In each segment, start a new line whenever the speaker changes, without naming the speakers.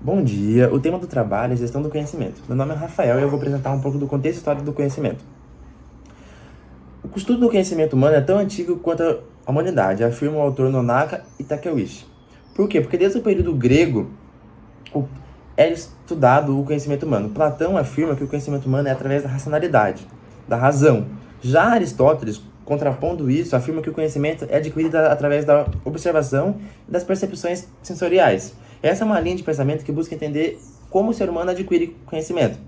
Bom dia, o tema do trabalho é gestão do conhecimento. Meu nome é Rafael e eu vou apresentar um pouco do contexto histórico do conhecimento. O estudo do conhecimento humano é tão antigo quanto a humanidade, afirma o autor Nonaka e Takeuchi. Por quê? Porque desde o período grego era estudado o conhecimento humano. Platão afirma que o conhecimento humano é através da racionalidade, da razão. Já Aristóteles, contrapondo isso, afirma que o conhecimento é adquirido através da observação e das percepções sensoriais. Essa é uma linha de pensamento que busca entender como o ser humano adquire conhecimento.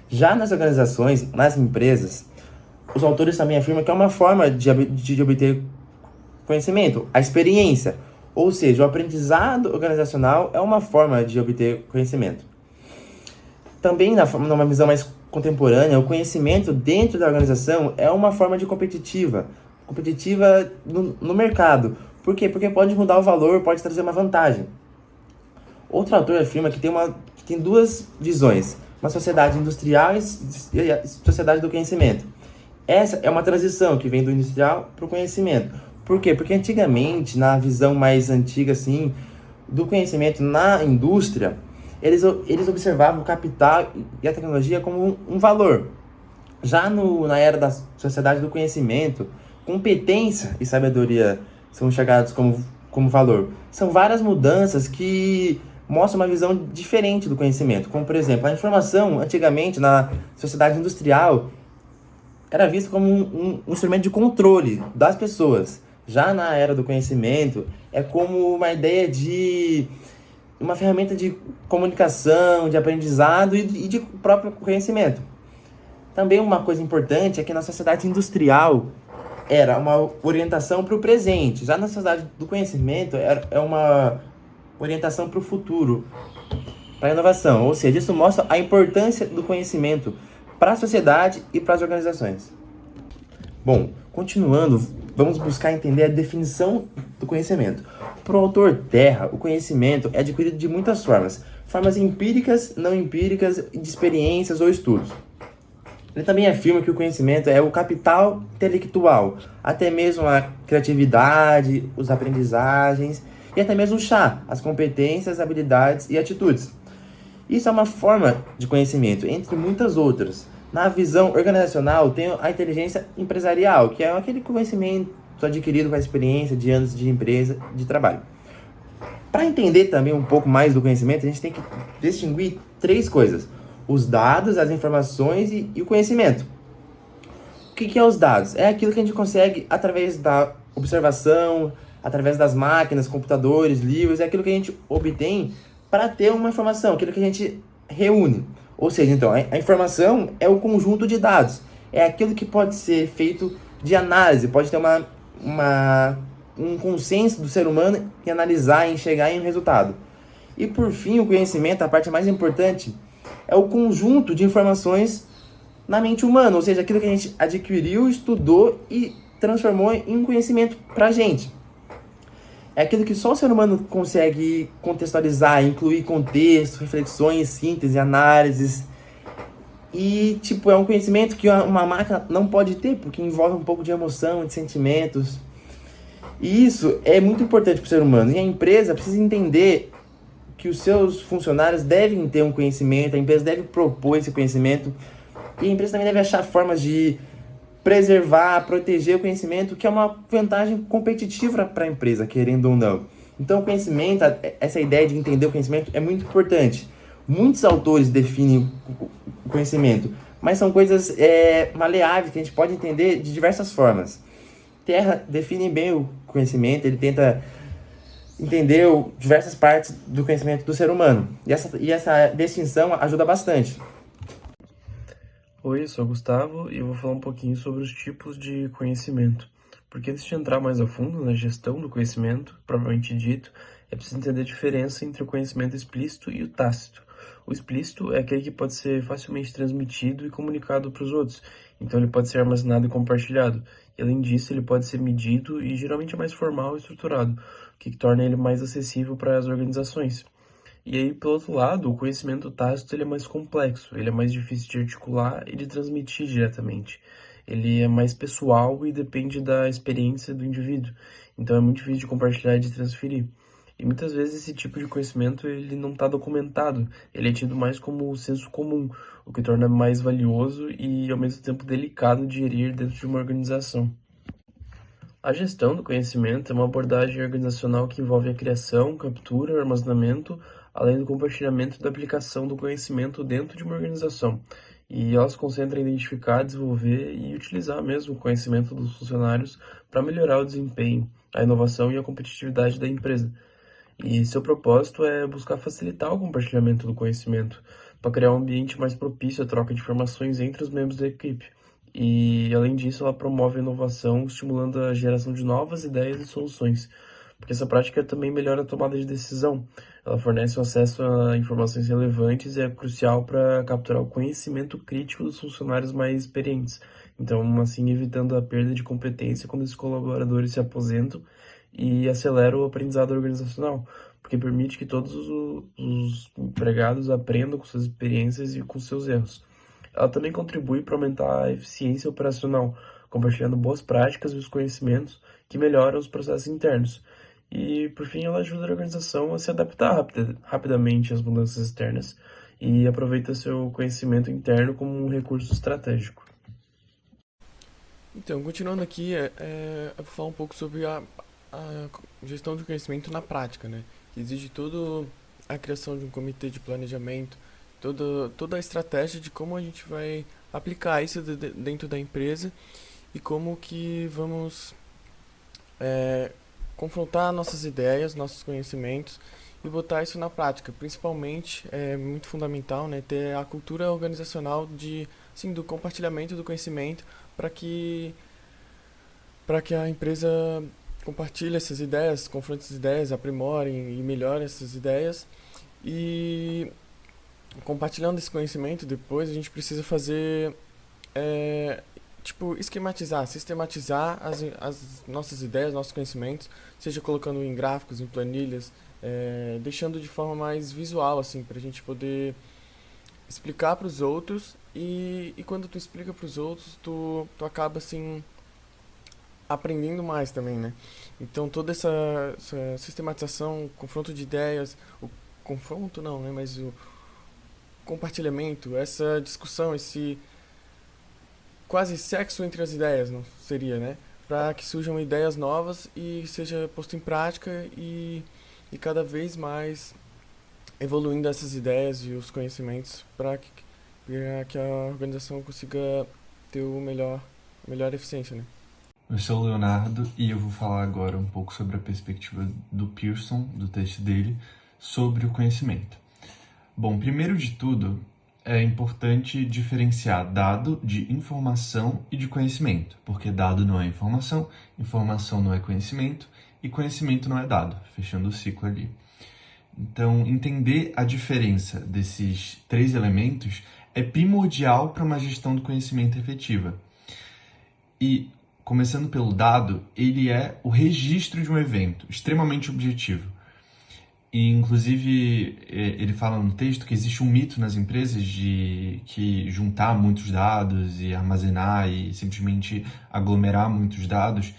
Já nas organizações, nas empresas, os autores também afirmam que é uma forma de obter conhecimento, a experiência, ou seja, o aprendizado organizacional é uma forma de obter conhecimento. Também, numa visão mais contemporânea, o conhecimento dentro da organização é uma forma de competitiva no mercado. Por quê? Porque pode mudar o valor, pode trazer uma vantagem. Outro autor afirma que tem duas visões, uma sociedade industrial e a sociedade do conhecimento. Essa é uma transição que vem do industrial para o conhecimento. Por quê? Porque antigamente, na visão mais antiga assim, do conhecimento na indústria, eles observavam o capital e a tecnologia como um valor. Já na era da sociedade do conhecimento, competência e sabedoria são enxergados como valor. São várias mudanças que mostram uma visão diferente do conhecimento. Como, por exemplo, a informação, antigamente, na sociedade industrial, era vista como um instrumento de controle das pessoas. Já na era do conhecimento, é como uma ideia de uma ferramenta de comunicação, de aprendizado e de próprio conhecimento. Também uma coisa importante é que na sociedade industrial era uma orientação para o presente. Já na sociedade do conhecimento é uma orientação para o futuro, para a inovação. Ou seja, isso mostra a importância do conhecimento para a sociedade e para as organizações. Bom, continuando, vamos buscar entender a definição do conhecimento. Para o autor Terra, o conhecimento é adquirido de muitas formas. Formas empíricas, não empíricas, de experiências ou estudos. Ele também afirma que o conhecimento é o capital intelectual, até mesmo a criatividade, as aprendizagens e até mesmo o chá, as competências, habilidades e atitudes. Isso é uma forma de conhecimento, entre muitas outras. Na visão organizacional, tem a inteligência empresarial, que é aquele conhecimento adquirido com a experiência de anos de empresa, de trabalho. Para entender também um pouco mais do conhecimento, a gente tem que distinguir três coisas: os dados, as informações e o conhecimento. O que é os dados? É aquilo que a gente consegue através da observação, através das máquinas, computadores, livros, é aquilo que a gente obtém para ter uma informação, aquilo que a gente reúne. Ou seja, então, a informação é o conjunto de dados. É aquilo que pode ser feito de análise, pode ter um consenso do ser humano em analisar, em chegar em um resultado. E por fim, o conhecimento, a parte mais importante, é o conjunto de informações na mente humana, ou seja, aquilo que a gente adquiriu, estudou e transformou em conhecimento para a gente. É aquilo que só o ser humano consegue contextualizar, incluir contexto, reflexões, síntese, análises. E, é um conhecimento que uma máquina não pode ter, porque envolve um pouco de emoção, de sentimentos. E isso é muito importante para o ser humano. E a empresa precisa entender que os seus funcionários devem ter um conhecimento, a empresa deve propor esse conhecimento. E a empresa também deve achar formas de preservar, proteger o conhecimento, que é uma vantagem competitiva para a empresa, querendo ou não. Então, o conhecimento, essa ideia de entender o conhecimento é muito importante. Muitos autores definem o conhecimento, mas são coisas maleáveis que a gente pode entender de diversas formas. Terra define bem o conhecimento, ele tenta entender diversas partes do conhecimento do ser humano. E essa distinção ajuda bastante.
Oi, eu sou o Gustavo e eu vou falar um pouquinho sobre os tipos de conhecimento. Porque antes de entrar mais a fundo na gestão do conhecimento, propriamente dito, é preciso entender a diferença entre o conhecimento explícito e o tácito. O explícito é aquele que pode ser facilmente transmitido e comunicado para os outros, então ele pode ser armazenado e compartilhado. E além disso, ele pode ser medido e geralmente é mais formal e estruturado, o que torna ele mais acessível para as organizações. E aí, pelo outro lado, o conhecimento tácito ele é mais complexo, ele é mais difícil de articular e de transmitir diretamente. Ele é mais pessoal e depende da experiência do indivíduo, então é muito difícil de compartilhar e de transferir. E muitas vezes esse tipo de conhecimento ele não está documentado, ele é tido mais como senso comum, o que torna mais valioso e ao mesmo tempo delicado de gerir dentro de uma organização. A gestão do conhecimento é uma abordagem organizacional que envolve a criação, captura, armazenamento, além do compartilhamento da aplicação do conhecimento dentro de uma organização. E ela se concentra em identificar, desenvolver e utilizar mesmo o conhecimento dos funcionários para melhorar o desempenho, a inovação e a competitividade da empresa. E seu propósito é buscar facilitar o compartilhamento do conhecimento, para criar um ambiente mais propício à troca de informações entre os membros da equipe. E, além disso, ela promove a inovação, estimulando a geração de novas ideias e soluções, porque essa prática também melhora a tomada de decisão. Ela fornece o acesso a informações relevantes e é crucial para capturar o conhecimento crítico dos funcionários mais experientes. Então, assim, evitando a perda de competência quando esses colaboradores se aposentam e acelera o aprendizado organizacional, porque permite que todos os empregados aprendam com suas experiências e com seus erros. Ela também contribui para aumentar a eficiência operacional, compartilhando boas práticas e os conhecimentos que melhoram os processos internos. E, por fim, ela ajuda a organização a se adaptar rapidamente às mudanças externas e aproveita seu conhecimento interno como um recurso estratégico.
Então, continuando aqui, eu vou falar um pouco sobre a gestão de conhecimento na prática, né? Que exige toda a criação de um comitê de planejamento, toda a estratégia de como a gente vai aplicar isso dentro da empresa e como que vamos confrontar nossas ideias, nossos conhecimentos e botar isso na prática. Principalmente, é muito fundamental, né, ter a cultura organizacional assim, do compartilhamento do conhecimento para que a empresa compartilhe essas ideias, confronte essas ideias, aprimore e melhore essas ideias. E compartilhando esse conhecimento, depois a gente precisa fazer, esquematizar, sistematizar as nossas ideias, nossos conhecimentos, seja colocando em gráficos, em planilhas, deixando de forma mais visual, assim, para a gente poder explicar para os outros e quando tu explica para os outros, tu acaba, assim, aprendendo mais também, né? Então toda essa sistematização, confronto de ideias, o confronto não, né? Mas o compartilhamento, essa discussão, esse quase sexo entre as ideias, não seria, né? Para que surjam ideias novas e seja posto em prática e cada vez mais evoluindo essas ideias e os conhecimentos para que a organização consiga ter a melhor eficiência, né?
Eu sou o Leonardo e eu vou falar agora um pouco sobre a perspectiva do Pearson, do texto dele, sobre o conhecimento. Bom, primeiro de tudo, é importante diferenciar dado de informação e de conhecimento, porque dado não é informação, informação não é conhecimento e conhecimento não é dado, fechando o ciclo ali. Então, entender a diferença desses três elementos é primordial para uma gestão do conhecimento efetiva. E, começando pelo dado, ele é o registro de um evento, extremamente objetivo. E, inclusive, ele fala no texto que existe um mito nas empresas de que juntar muitos dados e armazenar e simplesmente aglomerar muitos dados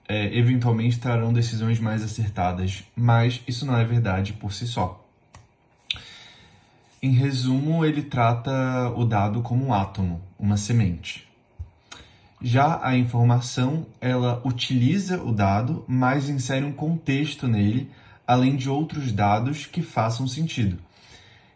eventualmente trarão decisões mais acertadas, mas isso não é verdade por si só. Em resumo, ele trata o dado como um átomo, uma semente. Já a informação, ela utiliza o dado, mas insere um contexto nele, além de outros dados que façam sentido.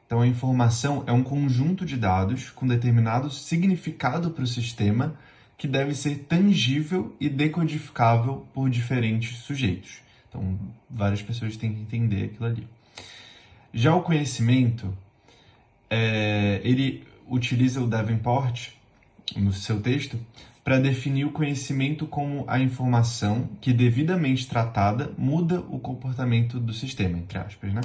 Então, a informação é um conjunto de dados com determinado significado para o sistema que deve ser tangível e decodificável por diferentes sujeitos. Então, várias pessoas têm que entender aquilo ali. Já o conhecimento, ele utiliza o Davenport, no seu texto, para definir o conhecimento como a informação que, devidamente tratada, muda o comportamento do sistema, entre aspas, né?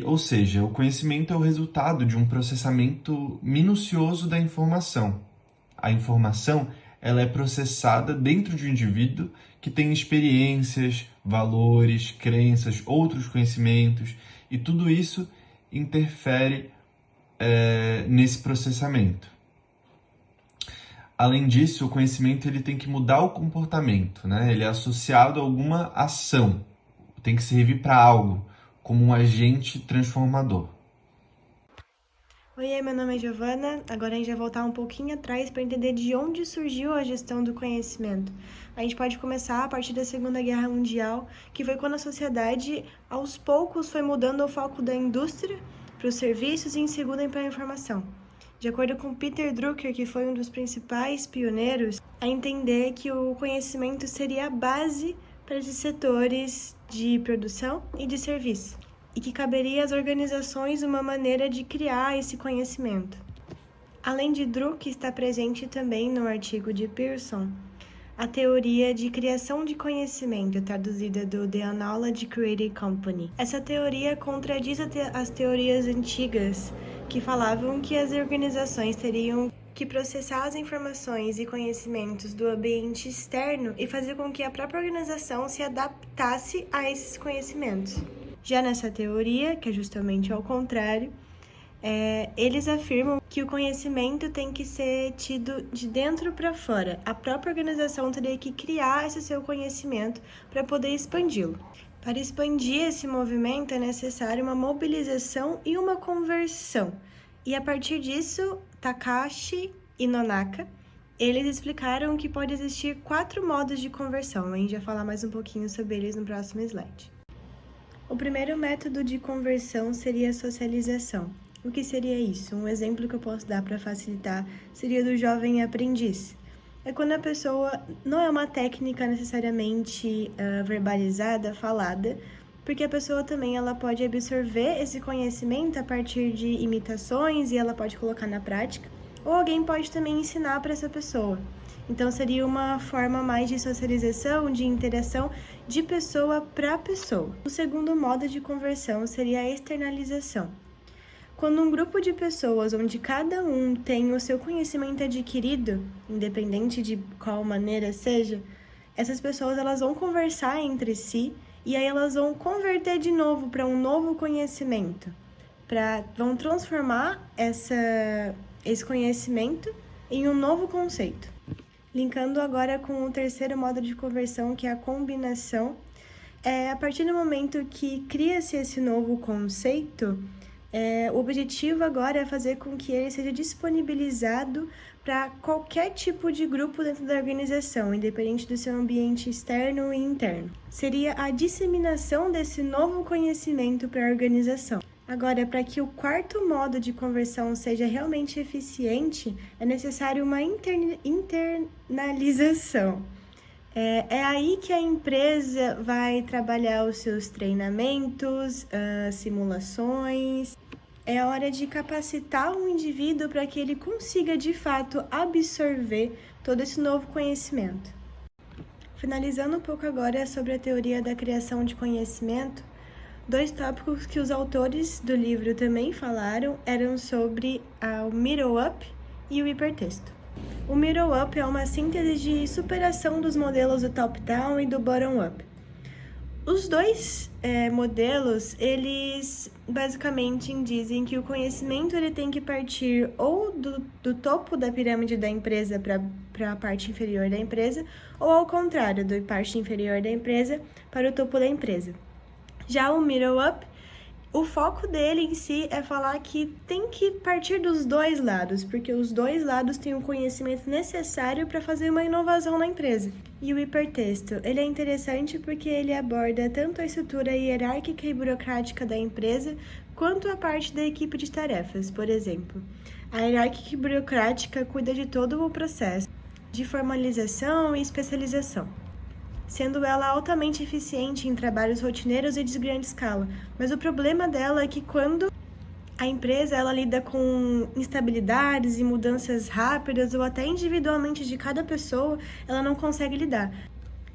Ou seja, o conhecimento é o resultado de um processamento minucioso da informação. A informação, ela é processada dentro de um indivíduo que tem experiências, valores, crenças, outros conhecimentos, e tudo isso interfere nesse processamento. Além disso, o conhecimento ele tem que mudar o comportamento, né? Ele é associado a alguma ação. tem que servir para algo, como um agente transformador.
Oi, meu nome é Giovana. Agora a gente vai voltar um pouquinho atrás para entender de onde surgiu a gestão do conhecimento. A gente pode começar a partir da Segunda Guerra Mundial, que foi quando a sociedade, aos poucos, foi mudando o foco da indústria para os serviços e em seguida para a informação. De acordo com Peter Drucker, que foi um dos principais pioneiros, a entender que o conhecimento seria a base para esses setores de produção e de serviço, e que caberia às organizações uma maneira de criar esse conhecimento. Além de Drucker, está presente também no artigo de Pearson a teoria de criação de conhecimento, traduzida do The Knowledge Creating Company. Essa teoria contradiz as teorias antigas, que falavam que as organizações teriam que processar as informações e conhecimentos do ambiente externo e fazer com que a própria organização se adaptasse a esses conhecimentos. Já nessa teoria, que é justamente ao contrário, eles afirmam que o conhecimento tem que ser tido de dentro para fora. A própria organização teria que criar esse seu conhecimento para poder expandi-lo. Para expandir esse movimento é necessário uma mobilização e uma conversão. E a partir disso, Takashi e Nonaka, eles explicaram que pode existir 4 modos de conversão. A gente vai falar mais um pouquinho sobre eles no próximo slide. O primeiro método de conversão seria a socialização. O que seria isso? Um exemplo que eu posso dar para facilitar seria do jovem aprendiz. É quando a pessoa não é uma técnica necessariamente verbalizada, falada, porque a pessoa também ela pode absorver esse conhecimento a partir de imitações e ela pode colocar na prática, ou alguém pode também ensinar para essa pessoa. Então seria uma forma mais de socialização, de interação de pessoa para pessoa. O segundo modo de conversão seria a externalização. Quando um grupo de pessoas onde cada um tem o seu conhecimento adquirido, independente de qual maneira seja, essas pessoas elas vão conversar entre si e aí elas vão converter de novo para um novo conhecimento, vão transformar esse conhecimento em um novo conceito. Linkando agora com o terceiro modo de conversão, que é a combinação, a partir do momento que cria-se esse novo conceito, o objetivo agora é fazer com que ele seja disponibilizado para qualquer tipo de grupo dentro da organização, independente do seu ambiente externo e interno. Seria a disseminação desse novo conhecimento para a organização. Agora, para que o quarto modo de conversão seja realmente eficiente, é necessário uma internalização. É aí que a empresa vai trabalhar os seus treinamentos, simulações. É a hora de capacitar o indivíduo para que ele consiga, de fato, absorver todo esse novo conhecimento. Finalizando um pouco agora sobre a teoria da criação de conhecimento, 2 tópicos que os autores do livro também falaram eram sobre o middle-up e o hipertexto. O middle-up é uma síntese de superação dos modelos do top-down e do bottom-up. Os dois modelos, eles basicamente dizem que o conhecimento ele tem que partir ou do topo da pirâmide da empresa para a parte inferior da empresa, ou ao contrário, da parte inferior da empresa para o topo da empresa. Já o middle-up, o foco dele em si é falar que tem que partir dos 2 lados, porque os 2 lados têm o conhecimento necessário para fazer uma inovação na empresa. E o hipertexto, ele é interessante porque ele aborda tanto a estrutura hierárquica e burocrática da empresa, quanto a parte da equipe de tarefas. Por exemplo, a hierárquica e burocrática cuida de todo o processo de formalização e especialização, sendo ela altamente eficiente em trabalhos rotineiros e de grande escala. Mas o problema dela é que quando a empresa ela lida com instabilidades e mudanças rápidas ou até individualmente de cada pessoa, ela não consegue lidar.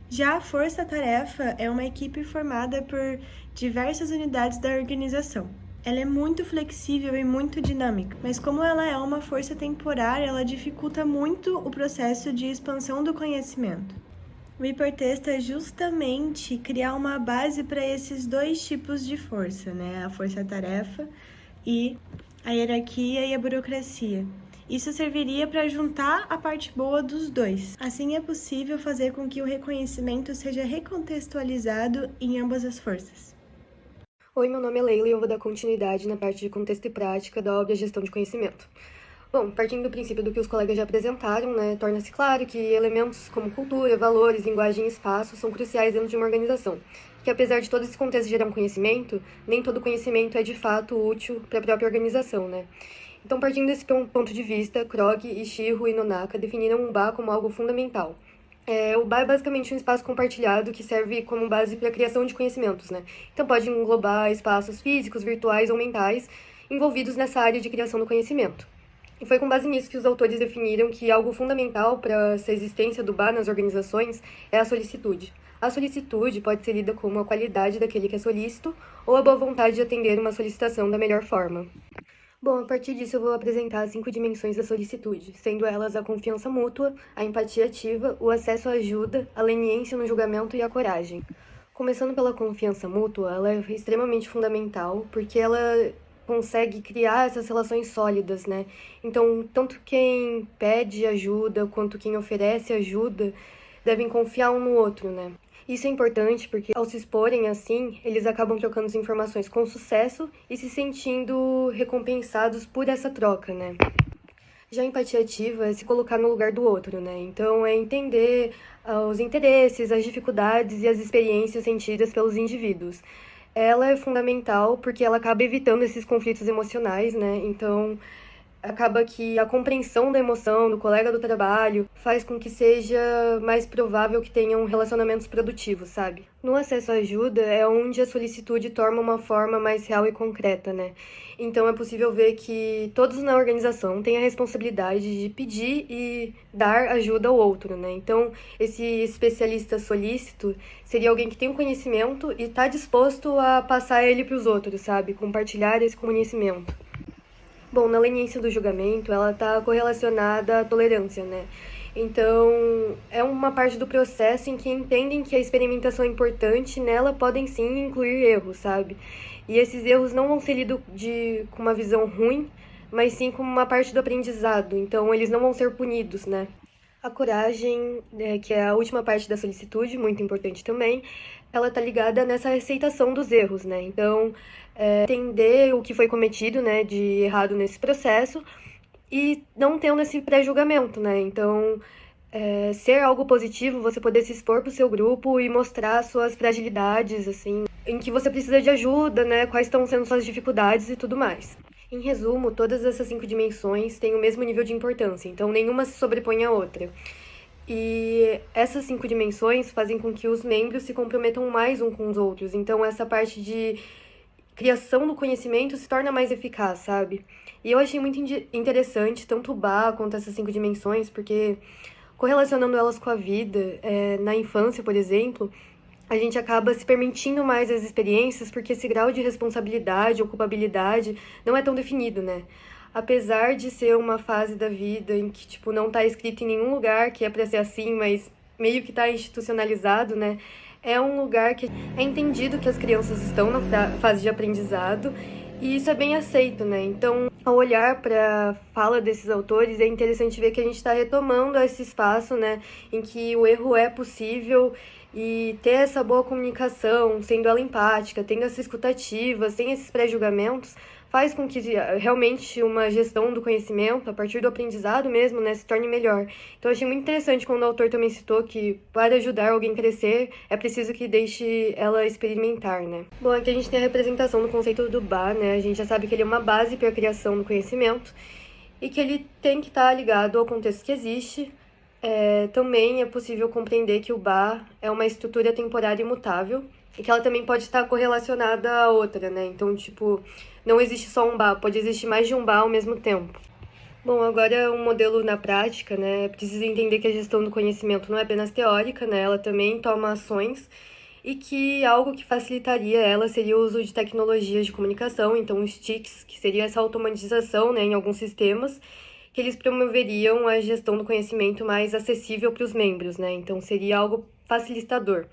Já a força-tarefa é uma equipe formada por diversas unidades da organização. Ela é muito flexível e muito dinâmica, mas como ela é uma força temporária, ela dificulta muito o processo de expansão do conhecimento. O hipertexto é justamente criar uma base para esses 2 tipos de força, né? A força-tarefa e a hierarquia e a burocracia. Isso serviria para juntar a parte boa dos dois. Assim é possível fazer com que o reconhecimento seja recontextualizado em ambas as forças.
Oi, meu nome é Leila e eu vou dar continuidade na parte de contexto e prática da obra Gestão de Conhecimento. Bom, partindo do princípio do que os colegas já apresentaram, torna-se claro que elementos como cultura, valores, linguagem e espaço são cruciais dentro de uma organização. Que apesar de todo esse contexto gerar um conhecimento, nem todo conhecimento é de fato útil para a própria organização, Então, partindo desse ponto de vista, Krog, Ishiro e Nonaka definiram o BA como algo fundamental. O BA é basicamente um espaço compartilhado que serve como base para a criação de conhecimentos, Então, pode englobar espaços físicos, virtuais ou mentais envolvidos nessa área de criação do conhecimento. E foi com base nisso que os autores definiram que algo fundamental para essa existência do BA nas organizações é a solicitude. A solicitude pode ser lida como a qualidade daquele que é solícito ou a boa vontade de atender uma solicitação da melhor forma. Bom, a partir disso eu vou apresentar as 5 dimensões da solicitude, sendo elas a confiança mútua, a empatia ativa, o acesso à ajuda, a leniência no julgamento e a coragem. Começando pela confiança mútua, ela é extremamente fundamental, porque ela consegue criar essas relações sólidas, Então, tanto quem pede ajuda quanto quem oferece ajuda devem confiar um no outro, Isso é importante porque, ao se exporem assim, eles acabam trocando as informações com sucesso e se sentindo recompensados por essa troca, Já a empatia ativa é se colocar no lugar do outro, Então, é entender os interesses, as dificuldades e as experiências sentidas pelos indivíduos. Ela é fundamental porque ela acaba evitando esses conflitos emocionais, Então, acaba que a compreensão da emoção do colega do trabalho faz com que seja mais provável que tenham relacionamentos produtivos, sabe? No acesso à ajuda é onde a solicitude torna uma forma mais real e concreta, Então é possível ver que todos na organização têm a responsabilidade de pedir e dar ajuda ao outro, Então esse especialista solícito seria alguém que tem um conhecimento e está disposto a passar ele para os outros, sabe? Compartilhar esse conhecimento. Bom, na leniência do julgamento, ela está correlacionada à tolerância, Então, é uma parte do processo em que entendem que a experimentação é importante, nela podem sim incluir erros, sabe? E esses erros não vão ser lidos com uma visão ruim, mas sim como uma parte do aprendizado, então eles não vão ser punidos, A coragem, que é a última parte da solicitude, muito importante também, ela está ligada nessa aceitação dos erros, Então, entender o que foi cometido, de errado nesse processo e não tendo esse pré-julgamento, Então, ser algo positivo, você poder se expor para o seu grupo e mostrar suas fragilidades, assim, em que você precisa de ajuda, quais estão sendo suas dificuldades e tudo mais. Em resumo, todas essas 5 dimensões têm o mesmo nível de importância, então nenhuma se sobrepõe à outra. E essas 5 dimensões fazem com que os membros se comprometam mais uns com os outros, então essa parte de criação do conhecimento se torna mais eficaz, sabe? E eu achei muito interessante tanto o BA quanto essas 5 dimensões, porque correlacionando elas com a vida, na infância, por exemplo, a gente acaba se permitindo mais as experiências porque esse grau de responsabilidade ou culpabilidade não é tão definido, Apesar de ser uma fase da vida em que, não tá escrito em nenhum lugar que é pra ser assim, mas meio que tá institucionalizado, É um lugar que é entendido que as crianças estão na fase de aprendizado e isso é bem aceito, Então, ao olhar para a fala desses autores, é interessante ver que a gente está retomando esse espaço, em que o erro é possível e ter essa boa comunicação, sendo ela empática, tendo essa escutativa, sem esses pré-julgamentos, faz com que realmente uma gestão do conhecimento, a partir do aprendizado mesmo, se torne melhor. Então, eu achei muito interessante quando o autor também citou que para ajudar alguém a crescer, é preciso que deixe ela experimentar, Bom, aqui a gente tem a representação do conceito do BA, A gente já sabe que ele é uma base para a criação do conhecimento e que ele tem que estar ligado ao contexto que existe. Também é possível compreender que o BA é uma estrutura temporária e mutável e que ela também pode estar correlacionada a outra, Então, não existe só um BA, pode existir mais de um BA ao mesmo tempo. Bom, agora um modelo na prática, Precisa entender que a gestão do conhecimento não é apenas teórica, Ela também toma ações e que algo que facilitaria ela seria o uso de tecnologias de comunicação, então os TICs, que seria essa automatização, em alguns sistemas, que eles promoveriam a gestão do conhecimento mais acessível para os membros, Então seria algo facilitador.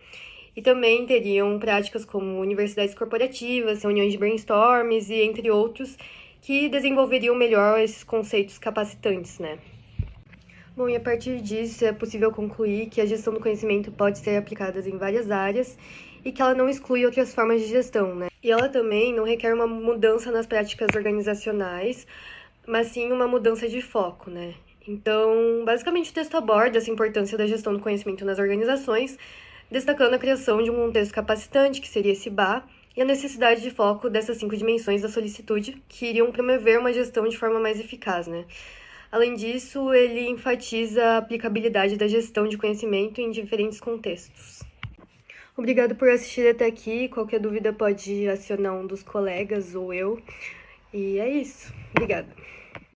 E também teriam práticas como universidades corporativas, reuniões de brainstorms e entre outros, que desenvolveriam melhor esses conceitos capacitantes, né? Bom, e a partir disso é possível concluir que a gestão do conhecimento pode ser aplicada em várias áreas e que ela não exclui outras formas de gestão, né? E ela também não requer uma mudança nas práticas organizacionais, mas sim uma mudança de foco, né? Então, basicamente o texto aborda essa importância da gestão do conhecimento nas organizações, destacando a criação de um contexto capacitante, que seria esse BA, e a necessidade de foco dessas 5 dimensões da solicitude, que iriam promover uma gestão de forma mais eficaz, né? Além disso, ele enfatiza a aplicabilidade da gestão de conhecimento em diferentes contextos. Obrigado por assistir até aqui. Qualquer dúvida pode acionar um dos colegas ou eu. E é isso. Obrigada.